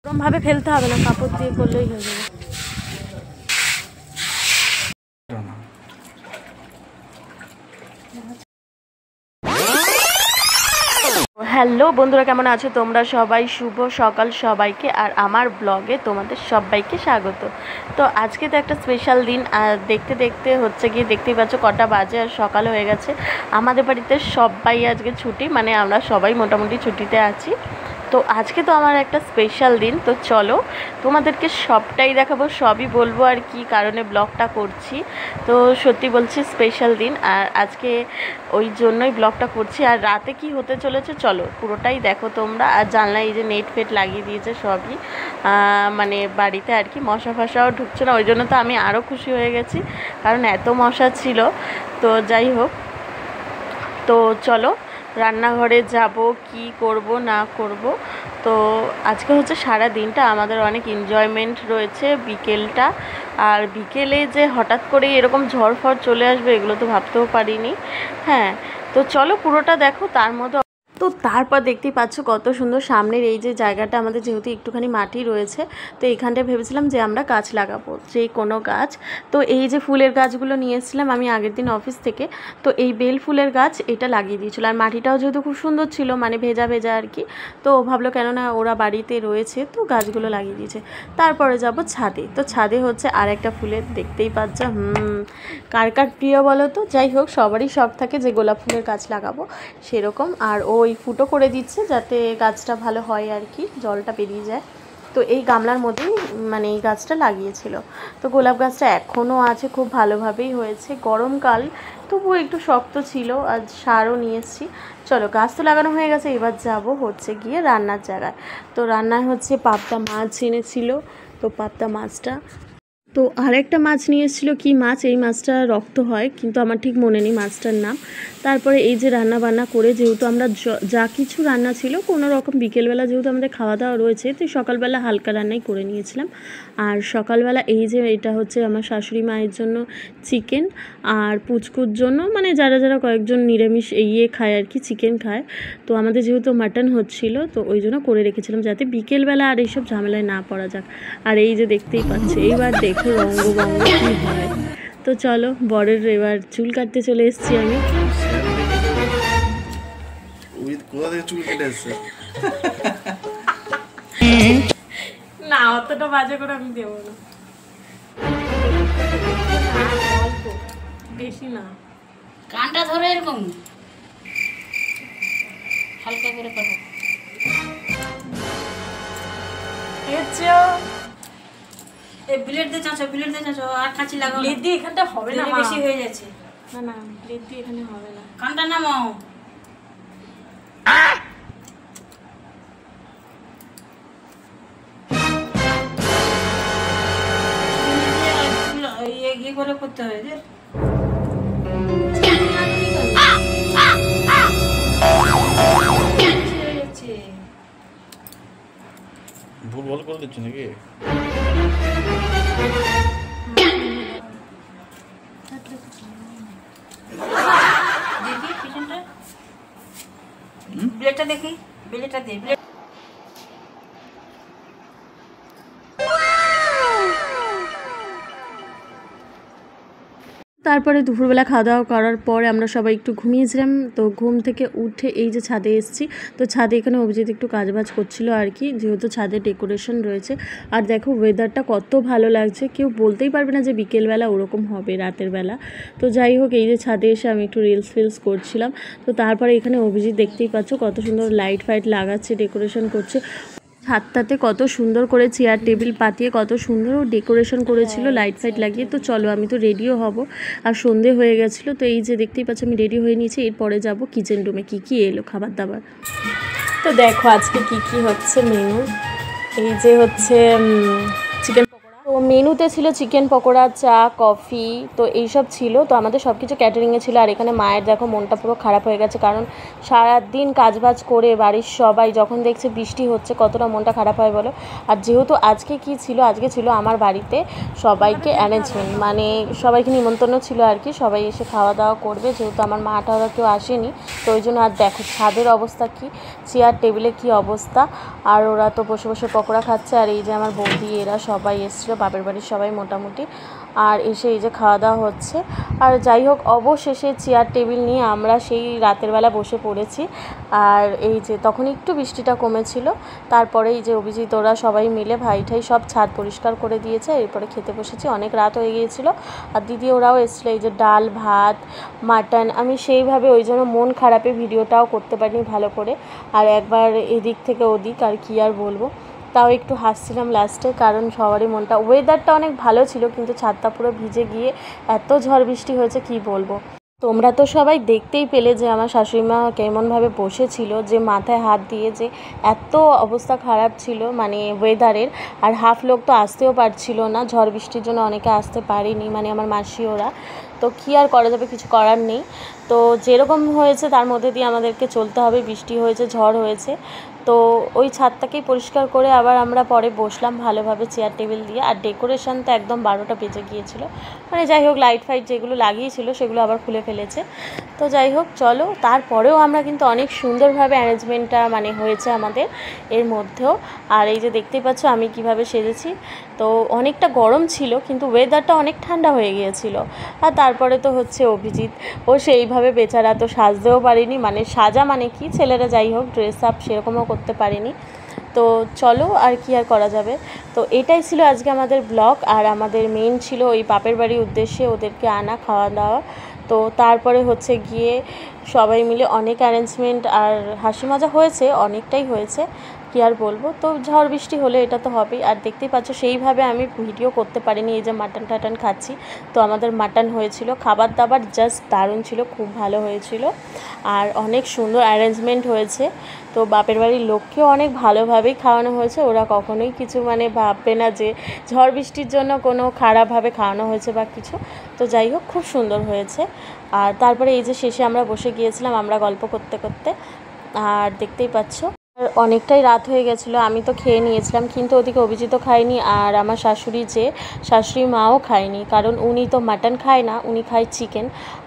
এরকমভাবে ফেলতে হবে না, কাপড় দিয়ে করলেই হয়ে যাবে। হ্যালো বন্ধুরা, কেমন আছো তোমরা সবাই? শুভ সকাল সবাইকে, আর আমার ব্লগে তোমাদের সবাইকে স্বাগত। তো আজকে তো একটা স্পেশাল দিন, আর দেখতে দেখতে হচ্ছে গিয়ে দেখতেই পাচ্ছ কটা বাজে, আর সকাল হয়ে গেছে। আমাদের বাড়িতে সবাই আজকে ছুটি, মানে আমরা সবাই মোটামুটি ছুটিতে আছি। তো আজকে তো আমার একটা স্পেশাল দিন, তো চলো তোমাদেরকে সবটাই দেখাবো, সবই বলবো আর কি কারণে ব্লগটা করছি। তো সত্যি বলছি স্পেশাল দিন, আর আজকে ওই জন্যই ব্লগটা করছি। আর রাতে কি হতে চলেছে চলো পুরোটাই দেখো তোমরা। আর জানলায় এই যে নেট ফেট লাগিয়ে দিয়েছে সবই, মানে বাড়িতে আর কি মশা ফশাও ঢুকছে না, ওই জন্য তো আমি আরও খুশি হয়ে গেছি, কারণ এত মশা ছিল। তো যাই হোক, তো চলো রান্নাঘরে যাব, কি করব না করব। তো আজকে হচ্ছে সারা দিনটা আমাদের অনেক এনজয়মেন্ট রয়েছে, বিকেলটা। আর বিকেলে যে হঠাৎ করে এরকম ঝড় ফড় চলে আসবে এগুলো তো ভাবতেও পারিনি। হ্যাঁ, তো চলো পুরোটা দেখো। তার মধ্যে তো তারপর দেখতেই পাচ্ছ কত সুন্দর সামনের এই যে জায়গাটা, আমাদের যেহেতু একটুখানি মাটি রয়েছে, তো এইখানটায় ভেবেছিলাম যে আমরা গাছ লাগাবো, যে কোনো গাছ। তো এই যে ফুলের গাছগুলো নিয়ে এসেছিলাম আমি আগের দিন অফিস থেকে, তো এই বেল ফুলের গাছ এটা লাগিয়ে দিয়েছিল। আর মাটিটাও যেহেতু খুব সুন্দর ছিল, মানে ভেজা ভেজা আর কি, তো ভাবলো কেননা ওরা বাড়িতে রয়েছে তো গাছগুলো লাগিয়ে দিয়েছে। তারপরে যাব ছাদে। তো ছাদে হচ্ছে আর একটা ফুলের, দেখতেই পাচ্ছ কার কার প্রিয় বলো তো। যাই হোক, সবারই শখ থাকে যে গোলাপ ফুলের গাছ লাগাবো সেরকম। আর ওই ফুটো করে দিচ্ছে যাতে গাছটা ভালো হয় আর কি, জলটা বেরিয়ে যায়। তো এই গামলার মধ্যেই মানে এই গাছটা লাগিয়েছিল। তো গোলাপ গাছটা এখনও আছে, খুব ভালোভাবেই হয়েছে। গরমকাল তবুও একটু শক্ত ছিল, আর সারও নিয়ে এসেছি। চলো, গাছ তো লাগানো হয়ে গেছে, এবার যাব হচ্ছে গিয়ে রান্নার জায়গায়। তো রান্নায় হচ্ছে পাবদা মাছ এনেছিল, তো পাবদা মাছটা, তো আরেকটা মাছ নিয়ে এসেছিলো, কী মাছ, এই মাছটা রক্ত হয় কিন্তু আমার ঠিক মনে নেই মাছটার নাম। তারপরে এই যে রান্না বান্না করে, যেহেতু আমরা যা কিছু রান্না ছিল কোনো রকম, বিকেলবেলা যেহেতু আমাদের খাওয়া দাওয়া রয়েছে, তো সকালবেলা হালকা রান্নাই করে নিয়েছিলাম। আর সকালবেলা এই যে এটা হচ্ছে আমার শাশুড়ি মায়ের জন্য চিকেন, আর পুচকুর জন্য, মানে যারা যারা কয়েকজন নিরামিষ খায় আর কি, চিকেন খায়। তো আমাদের যেহেতু মাটন হচ্ছিল, তো ওই জন্য করে রেখেছিলাম যাতে বিকেলবেলা আর এইসব ঝামেলায় না পড়া যাক। আর এই যে দেখতেই পাচ্ছে, এইবার দেখো রঙ্গবঙ্গ কী হয়। তো চলো, বরের এবার চুল কাটতে চলে এসেছি আমি। না, অতটা বাজে করে আমি দেবো না, বেশি না। কানটা ধরে এরকম হালকা করে করো। এই ব্লেড দিয়ে চাচো, ব্লেড দিয়ে চাচো, আর কাঁচি লাগাও। ব্লেড দিয়ে এখানটা হবে না, বেশি হয়ে যাচ্ছে। না না, ব্লেড দিয়ে এখানে হবে না। কানটা নামাও। ইয়ে করে করতে হবে যে ভুল ভাল করে দিচ্ছি নাকি? দেখি পিছনটা, ব্লেডটা দেখি, ব্লেডটা দে। তারপরে দুপুরবেলা খাওয়া দাওয়া করার পরে আমরা সবাই একটু ঘুমিয়েছিলাম। তো ঘুম থেকে উঠে এই যে ছাদে এসেছি, তো ছাদে এখানে অভিজিৎ একটু কাজবাজ করছিল আর কি, যেহেতু ছাদে ডেকোরেশন রয়েছে। আর দেখো ওয়েদারটা কত ভালো লাগছে, কেউ বলতেই পারবে না যে বিকেলবেলা ওরকম হবে রাতের বেলা। তো যাই হোক, এই যে ছাদে এসে আমি একটু রিলস ফিলস করছিলাম। তো তারপরে এখানে অভিজিৎ দেখতেই পাচ্ছ কত সুন্দর লাইট ফাইট লাগাচ্ছে, ডেকোরেশন করছে। ছাদটাতে কত সুন্দর করে চেয়ার টেবিল পাতিয়ে কত সুন্দর ডেকোরেশন করেছিল লাইট ফাইট লাগিয়ে। তো চলো, আমি তো রেডিও হব, আর সন্ধে হয়ে গেছিলো। তো এই যে দেখতেই পাচ্ছ আমি রেডি হয়ে নিয়েছি, এরপরে যাব কিচেন রুমে, কী কী এলো খাবার দাবার। তো দেখো আজকে কি কি হচ্ছে মেনু। এই যে হচ্ছে চিকেন পকোড়া, তো মেনুতে ছিল চিকেন পকোড়া, চা, কফি, তো এইসব ছিল। তো আমাদের সব কিছু ক্যাটারিংয়ে ছিল। আর এখানে মায়ের দেখো মনটা পুরো খারাপ হয়ে গেছে, কারণ সারাদিন কাজবাজ করে বাড়ির সবাই যখন দেখছে বৃষ্টি হচ্ছে কতটা মনটা খারাপ হয় বলো। আর যেহেতু আজকে কি ছিল, আজকে ছিল আমার বাড়িতে সবাইকে অ্যারেঞ্জমেন্ট, মানে সবাইকে নিমন্ত্রণ ছিল আর কি, সবাই এসে খাওয়া দাওয়া করবে। যেহেতু আমার মাটা ওরা কেউ আসেনি, তো ওই জন্য। আর দেখো ছাদের অবস্থা কি, চেয়ার টেবিলে কি অবস্থা। আর ওরা তো বসে বসে পকোড়া খাচ্ছে। আর এই যে আমার বৌদি এরা সবাই এসেছিলো, বাপের বাড়ির সবাই মোটামুটি। আর এসে এই যে খাওয়া দাওয়া হচ্ছে। আর যাই হোক, অবশেষে চেয়ার টেবিল নিয়ে আমরা সেই রাতের বেলা বসে পড়েছি। আর এই যে তখন একটু বৃষ্টিটা কমেছিল। তারপরে এই যে অভিজিৎ ওরা সবাই মিলে ভাই সব ছাদ পরিষ্কার করে দিয়েছে। এরপরে খেতে বসেছি, অনেক রাত হয়ে গিয়েছিলো। আর দিদি ওরাও এসেছিলো। এই যে ডাল, ভাত, মাটন। আমি সেইভাবে ওই জন্য মন খারাপে ভিডিওটাও করতে পারিনি ভালো করে। আর একবার এদিক থেকে ওদিক, আর কি আর বলবো। তাও একটু হাসছিলাম লাস্টে, কারণ সবারই মনটা, ওয়েদারটা অনেক ভালো ছিল, কিন্তু ছাদটা পুরো ভিজে গিয়ে এত ঝড় বৃষ্টি হয়েছে কি বলবো। তোমরা তো সবাই দেখতেই পেলে যে আমার শাশুড়িমা কেমনভাবে বসেছিল, যে মাথায় হাত দিয়ে, যে এত অবস্থা খারাপ ছিল মানে ওয়েদারের। আর হাফ লোক তো আসতেও পারছিল না, ঝড় বৃষ্টির জন্য অনেকে আসতে পারেনি, মানে আমার মাসি ওরা। তো কী আর করা যাবে, কিছু করার নেই। তো যেরকম হয়েছে তার মধ্যে দিয়ে আমাদেরকে চলতে হবে। বৃষ্টি হয়েছে, ঝড় হয়েছে, তো ওই ছাদটাকেই পরিষ্কার করে আবার আমরা পরে বসলাম ভালোভাবে চেয়ার টেবিল দিয়ে। আর ডেকোরেশন তো একদম 12টা বেজে গিয়েছিল, মানে যাই হোক লাইট ফাইট যেগুলো লাগিয়েছিল সেগুলো আবার খুলে ফেলেছে। তো যাই হোক চলো, তারপরেও আমরা কিন্তু অনেক সুন্দরভাবে অ্যারেঞ্জমেন্টটা মানে হয়েছে আমাদের এর মধ্যেও। আর এই যে দেখতেই পাচ্ছ আমি কিভাবে সেজেছি। তো অনেকটা গরম ছিল, কিন্তু ওয়েদারটা অনেক ঠান্ডা হয়ে গিয়েছিল। আর তারপরে তো হচ্ছে অভিজিৎ, ও সেইভাবে বেচারা তো সাজতেও পারেনি, মানে সাজা মানে কি, ছেলেরা যাই হোক ড্রেস আপ সেরকমও করতে পারেনি। তো চলো, আর কি আর করা যাবে। তো এটাই ছিল আজকে আমাদের ব্লগ। আর আমাদের মেন ছিল ওই বাপের বাড়ির উদ্দেশ্যে ওদেরকে আনা, খাওয়া দাওয়া। তো তারপরে হচ্ছে গিয়ে সবাই মিলে অনেক অ্যারেঞ্জমেন্ট আর হাসি মজা হয়েছে, অনেকটাই হয়েছে, কী আর বলবো। তো ঝড় বৃষ্টি হলে এটা তো হবেই। আর দেখতেই পাচ্ছ সেইভাবে আমি ভিডিও করতে পারিনি, এই যে মাটন টাটন খাচ্ছি। তো আমাদের মাটন হয়েছিল, খাবার দাবার জাস্ট দারুণ ছিল, খুব ভালো হয়েছিল। আর অনেক সুন্দর অ্যারেঞ্জমেন্ট হয়েছে। তো বাপের বাড়ির লোককেও অনেক ভালোভাবেই খাওয়ানো হয়েছে। ওরা কখনোই কিছু মানে ভাববে না যে ঝড় বৃষ্টির জন্য কোনো খারাপভাবে খাওয়ানো হয়েছে বা কিছু। তো যাই হোক, খুব সুন্দর হয়েছে। আর তারপরে এই যে শেষে আমরা বসে গিয়েছিলাম আমরা গল্প করতে করতে। আর দেখতেই পাচ্ছ অনেকটাই রাত হয়ে গেছিলো, আমি তো খেয়ে নিয়েছিলাম, কিন্তু ওদিকে অভিজিৎও খায়নি। আর আমার শাশুড়ি মাও খায়নি, কারণ উনি তো মাটন খায় না, উনি খায় চিকেন।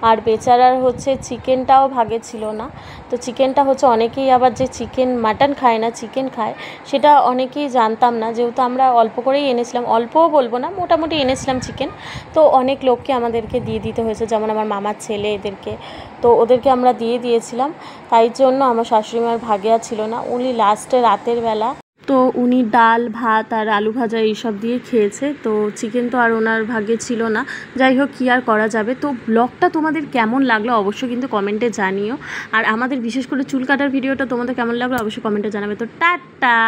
আর বেচারার হচ্ছে চিকেনটাও ভাগে ছিল না। তো চিকেনটা হচ্ছে অনেকেই আবার যে চিকেন মাটন খায় না, চিকেন খায়, সেটা অনেকেই জানতাম না। যেহেতু আমরা অল্প করেই এনেছিলাম, অল্পও বলবো না, মোটামুটি এনেছিলাম চিকেন। তো অনেক লোককে আমাদেরকে দিয়ে দিতে হয়েছে, যেমন আমার মামার ছেলে এদেরকে। তো ওদেরকে আমরা দিয়েছিলাম। তাই জন্য আমার শাশুড়িমার ভাগে আর ছিল না, উনি লাস্টে রাতের বেলা তো উনি ডাল, ভাত আর আলু ভাজা এইসব দিয়ে খেয়েছে। তো চিকেন তো আর ওনার ভাগে ছিল না। যাই হোক, কী আর করা যাবে। তো ব্লগটা তোমাদের কেমন লাগলো অবশ্যই কিন্তু কমেন্টে জানিও। আর আমাদের বিশেষ করে চুল কাটার ভিডিওটা তোমাদের কেমন লাগলো অবশ্যই কমেন্টে জানাবে। তো টাটা।